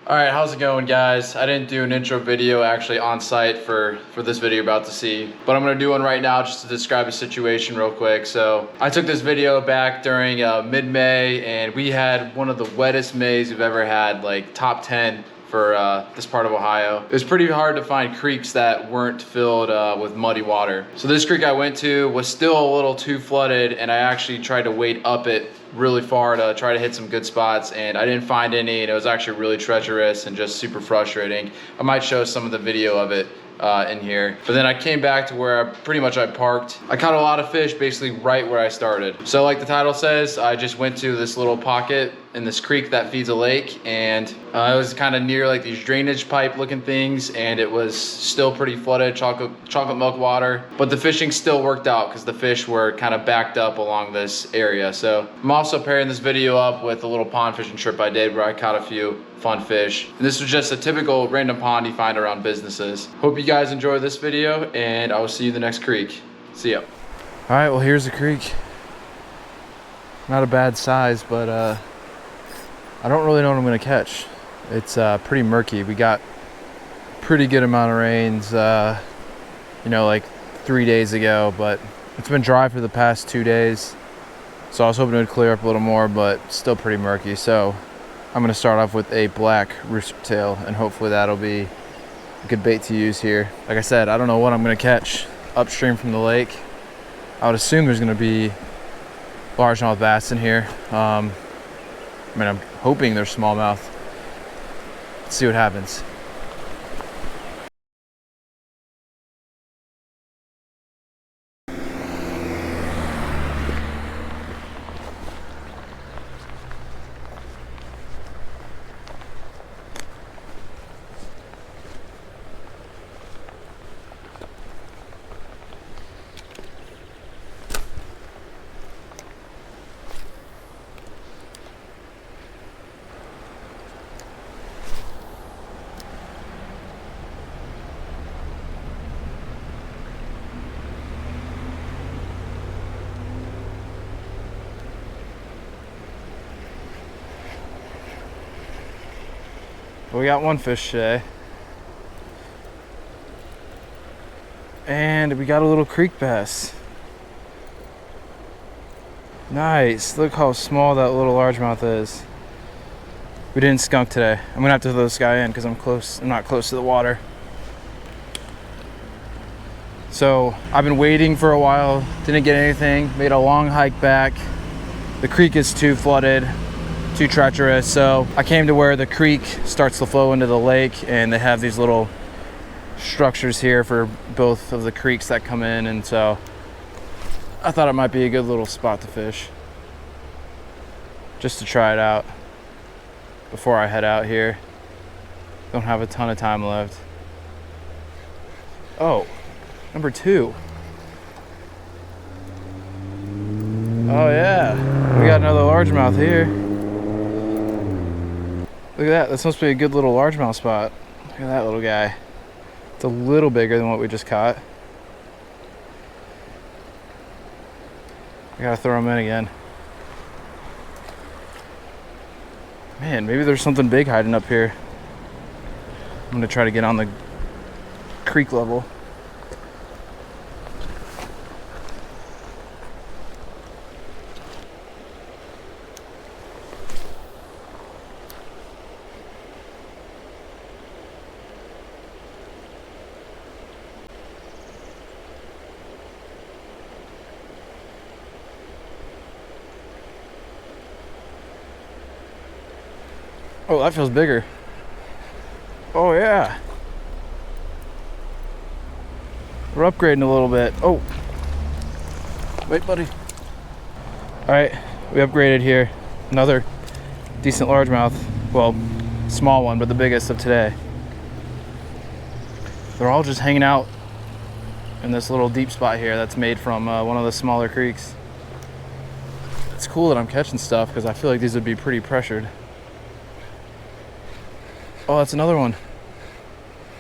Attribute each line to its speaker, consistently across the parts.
Speaker 1: All right, how's it going, guys? I didn't do an intro video actually on site for this video you're about to see, but I'm gonna do one right now just to describe the situation real quick. So I took this video back during mid-May, and we had one of the wettest Mays we've ever had, like top 10 for this part of Ohio. It was pretty hard to find creeks that weren't filled with muddy water. So this creek I went to was still a little too flooded, and I actually tried to wade up it really far to try to hit some good spots, and I didn't find any, and it was actually really treacherous and just super frustrating. I might show some of the video of it in here. But then I came back to where I parked. I caught a lot of fish basically right where I started. So like the title says, I just went to this little pocket in this creek that feeds a lake, and it was kind of near like these drainage pipe looking things, and it was still pretty flooded, chocolate milk water, but the fishing still worked out because the fish were kind of backed up along this area. So I'm also pairing this video up with a little pond fishing trip I did where I caught a few fun fish. And this was just a typical random pond you find around businesses. Hope you guys enjoy this video, and I will see you in the next creek. See ya. All right, well, here's the creek. Not a bad size, but I don't really know what I'm gonna catch. It's pretty murky. We got pretty good amount of rains, you know, like 3 days ago, but it's been dry for the past 2 days. So I was hoping it would clear up a little more, but still pretty murky. So I'm gonna start off with a black rooster tail, and hopefully that'll be a good bait to use here. Like I said, I don't know what I'm gonna catch upstream from the lake. I would assume there's gonna be largemouth bass in here. I mean, I'm hoping they're smallmouth. Let's see what happens. We got one fish today, and we got a little creek bass. Nice. Look how small that little largemouth is. We didn't skunk today. I'm gonna have to throw this guy in because I'm not close to the water. So I've been waiting for a while, didn't get anything, made a long hike back. The creek is too flooded, too treacherous, so I came to where the creek starts to flow into the lake, and they have these little structures here for both of the creeks that come in, and so I thought it might be a good little spot to fish, just to try it out before I head out here. Don't have a ton of time left. Oh, number 2. Oh yeah, we got another largemouth here. Look at that, that's supposed to be a good little largemouth spot. Look at that little guy. It's a little bigger than what we just caught. I gotta throw him in again. Man, maybe there's something big hiding up here. I'm gonna try to get on the creek level. Oh, that feels bigger. Oh yeah. We're upgrading a little bit. Oh. Wait, buddy. All right, we upgraded here. Another decent largemouth. Well, small one, but the biggest of today. They're all just hanging out in this little deep spot here that's made from one of the smaller creeks. It's cool that I'm catching stuff because I feel like these would be pretty pressured. Oh, that's another one.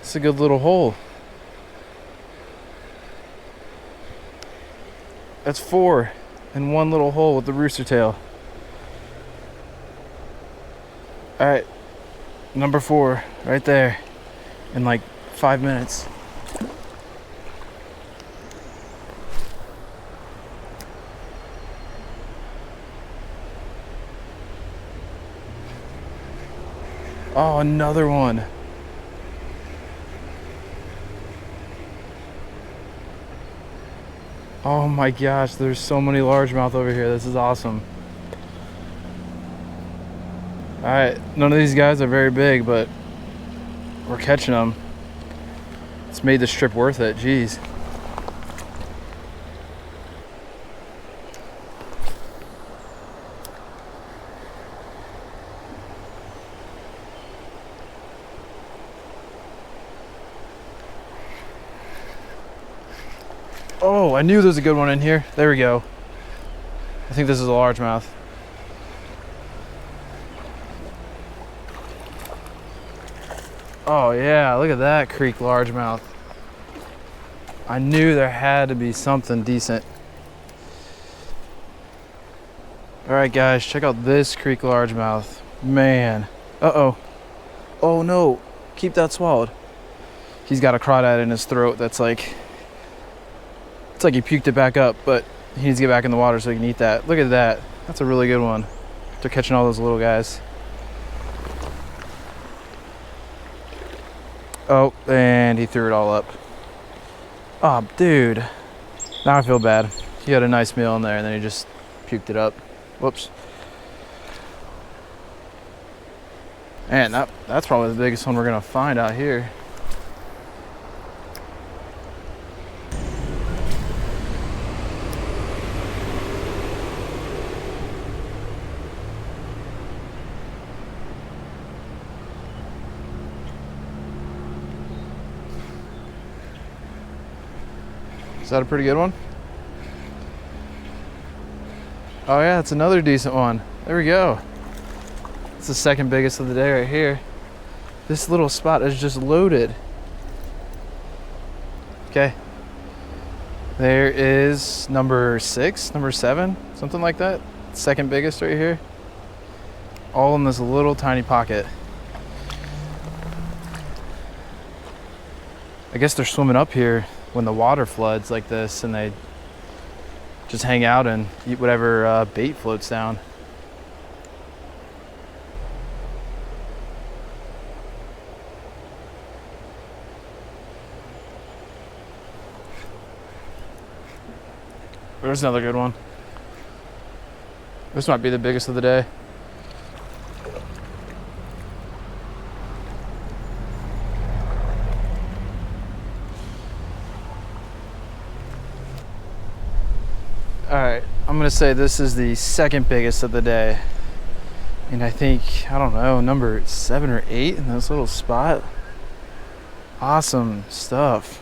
Speaker 1: It's a good little hole. That's 4 in one little hole with the rooster tail. All right, Number 4 right there in like 5 minutes. Oh, another one. Oh my gosh, there's so many largemouth over here. This is awesome. All right, none of these guys are very big, but we're catching them. It's made this trip worth it. Jeez. Oh, I knew there was a good one in here. There we go. I think this is a largemouth. Oh yeah, look at that creek largemouth. I knew there had to be something decent. All right guys, check out this creek largemouth. Man, uh-oh. Oh no, keep that swallowed. He's got a crawdad in his throat that's like, it's like he puked it back up, but he needs to get back in the water so he can eat that. Look at that, that's a really good one. They're catching all those little guys. Oh, and he threw it all up. Oh, dude. Now I feel bad. He had a nice meal in there and then he just puked it up. Whoops. Man, that's probably the biggest one we're gonna find out here. Is that a pretty good one? Oh yeah, it's another decent one. There we go. It's the second biggest of the day right here. This little spot is just loaded. Okay. There is number 6, number 7, something like that. Second biggest right here. All in this little tiny pocket. I guess they're swimming up here when the water floods like this, and they just hang out and eat whatever bait floats down. There's another good one. This might be the biggest of the day. All right, I'm gonna say this is the second biggest of the day. And I think, I don't know, number 7 or 8 in this little spot. Awesome stuff.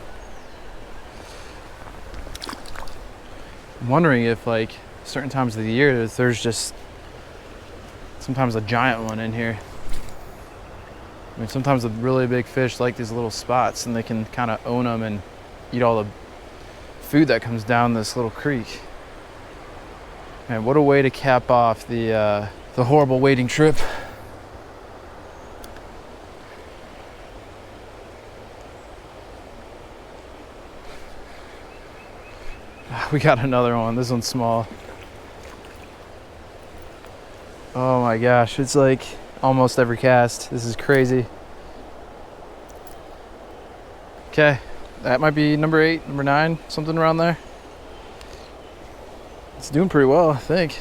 Speaker 1: I'm wondering if like certain times of the year there's just sometimes a giant one in here. I mean, sometimes the really big fish like these little spots and they can kind of own them and eat all the food that comes down this little creek. And what a way to cap off the horrible wading trip. We got another one. This one's small. Oh my gosh, it's like almost every cast. This is crazy. Okay, that might be number 8, number 9, something around there. It's doing pretty well, I think.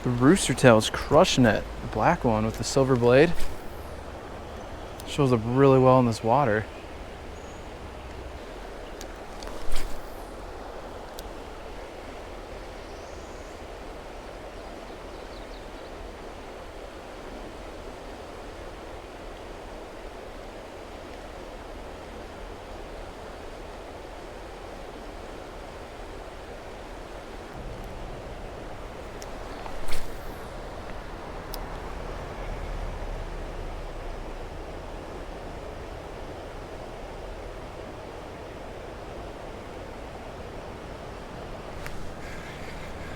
Speaker 1: The rooster tail is crushing it. The black one with the silver blade. Shows up really well in this water.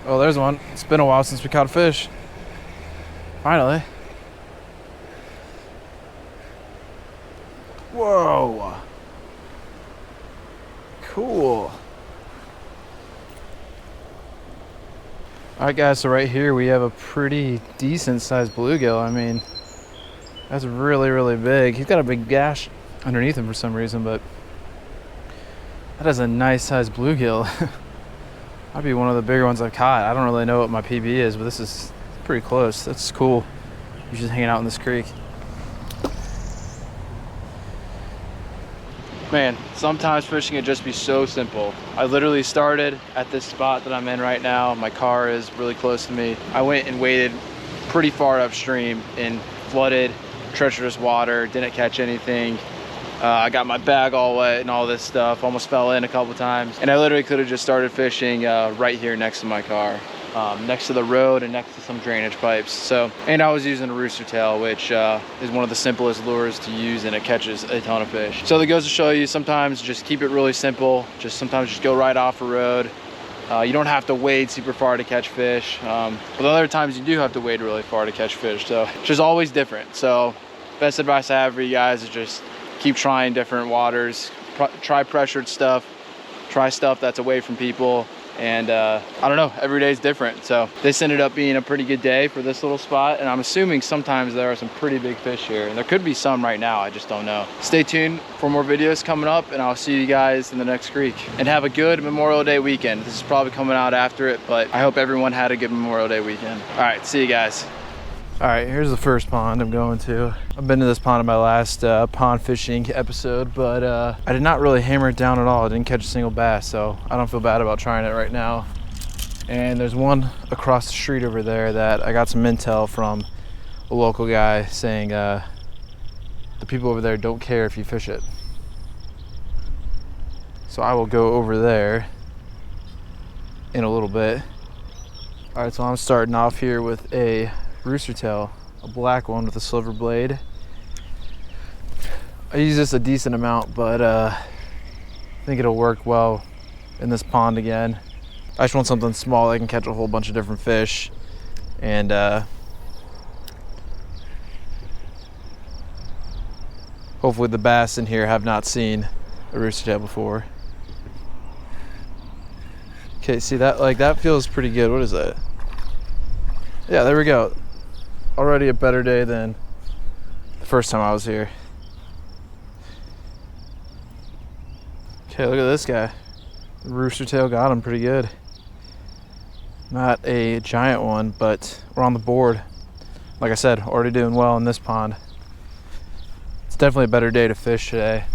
Speaker 1: Oh, there's one. It's been a while since we caught a fish. Finally. Whoa. Cool. All right, guys, so right here we have a pretty decent sized bluegill. I mean, that's really, really big. He's got a big gash underneath him for some reason, but that is a nice sized bluegill. Might be one of the bigger ones I've caught. I don't really know what my PB is, but this is pretty close. That's cool. He's just hanging out in this creek. Man, sometimes fishing can just be so simple. I literally started at this spot that I'm in right now. My car is really close to me. I went and waded pretty far upstream in flooded, treacherous water, didn't catch anything. I got my bag all wet and all this stuff, almost fell in a couple times. And I literally could have just started fishing right here next to my car. Next to the road and next to some drainage pipes. So, and I was using a rooster tail, which is one of the simplest lures to use, and it catches a ton of fish. So that goes to show you, sometimes just keep it really simple. Sometimes just go right off a road. You don't have to wade super far to catch fish, but other times you do have to wade really far to catch fish. So it's just always different. So best advice I have for you guys is just keep trying different waters, try pressured stuff, try stuff that's away from people. And I don't know, every day is different. So this ended up being a pretty good day for this little spot, and I'm assuming sometimes there are some pretty big fish here, and there could be some right now, I just don't know. Stay tuned for more videos coming up, and I'll see you guys in the next creek. And have a good Memorial Day weekend. This is probably coming out after it, but I hope everyone had a good Memorial Day weekend. All right, see you guys. All right, here's the first pond I'm going to. I've been to this pond in my last pond fishing episode, but I did not really hammer it down at all. I didn't catch a single bass, so I don't feel bad about trying it right now. And there's one across the street over there that I got some intel from a local guy saying the people over there don't care if you fish it. So I will go over there in a little bit. All right, so I'm starting off here with a rooster tail, a black one with a silver blade. I use this a decent amount, but I think it'll work well in this pond again. I just want something small that can catch a whole bunch of different fish, and hopefully the bass in here have not seen a rooster tail before. Okay, see that, like, that feels pretty good. What is that? Yeah, there we go. Already a better day than the first time I was here. Okay, look at this guy. The rooster tail got him pretty good. Not a giant one, but we're on the board. Like I said, already doing well in this pond. It's definitely a better day to fish today.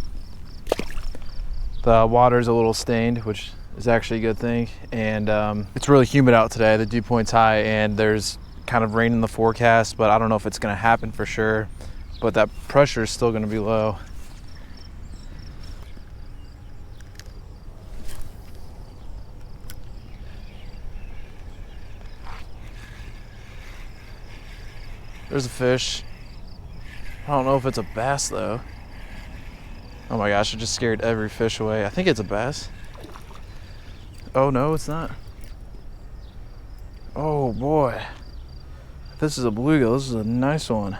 Speaker 1: The water's a little stained, which is actually a good thing. And it's really humid out today. The dew point's high, and there's kind of rain in the forecast, but I don't know if it's going to happen for sure, but that pressure is still going to be low. There's a fish. I don't know if it's a bass though. Oh my gosh, it just scared every fish away. I think it's a bass. Oh no, it's not. Oh boy. This is a bluegill. This is a nice one.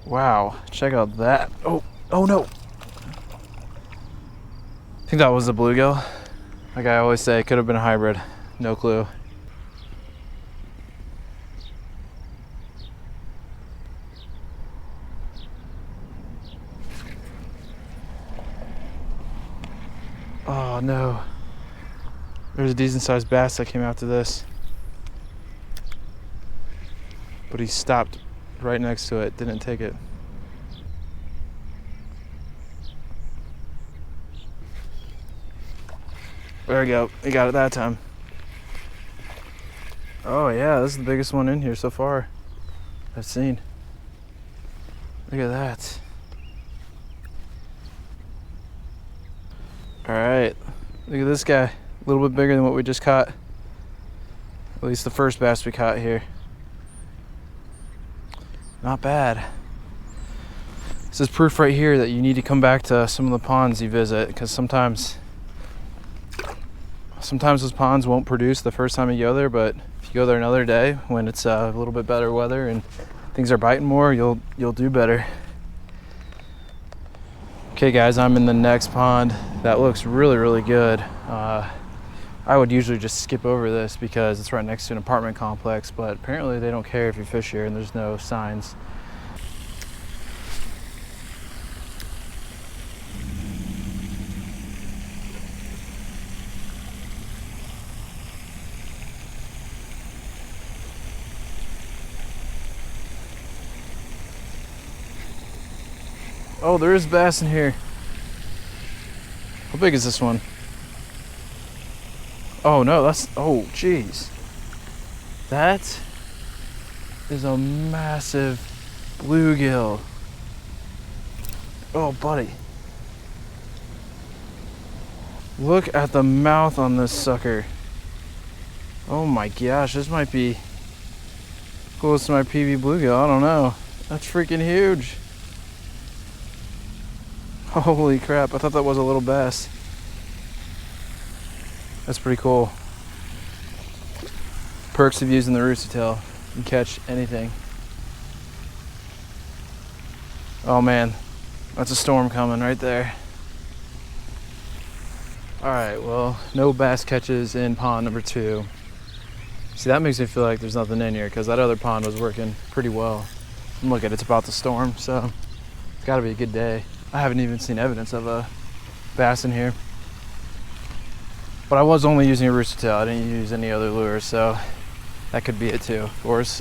Speaker 1: Wow, check out that. Oh no. I think that was a bluegill. Like I always say, it could have been a hybrid. No clue. Oh no. There's a decent sized bass that came after this. But he stopped right next to it, didn't take it. There we go, he got it that time. Oh yeah, this is the biggest one in here so far I've seen. Look at that. All right, look at this guy. A little bit bigger than what we just caught. At least the first bass we caught here. Not bad. This is proof right here that you need to come back to some of the ponds you visit, because sometimes those ponds won't produce the first time you go there, but if you go there another day when it's a little bit better weather and things are biting more, you'll do better. Okay guys, I'm in the next pond. That looks really, really good. I would usually just skip over this because it's right next to an apartment complex, but apparently they don't care if you fish here and there's no signs. Oh, there is bass in here. How big is this one? Oh no, that's, oh geez. That is a massive bluegill. Oh buddy. Look at the mouth on this sucker. Oh my gosh, this might be close to my PB bluegill, I don't know. That's freaking huge. Holy crap, I thought that was a little bass. That's pretty cool. Perks of using the rooster tail. You can catch anything. Oh man, that's a storm coming right there. All right, well, no bass catches in pond number 2. See, that makes me feel like there's nothing in here because that other pond was working pretty well. And look at it, it's about to storm, so it's gotta be a good day. I haven't even seen evidence of a bass in here. But I was only using a rooster tail. I didn't use any other lures, so that could be it too, of course.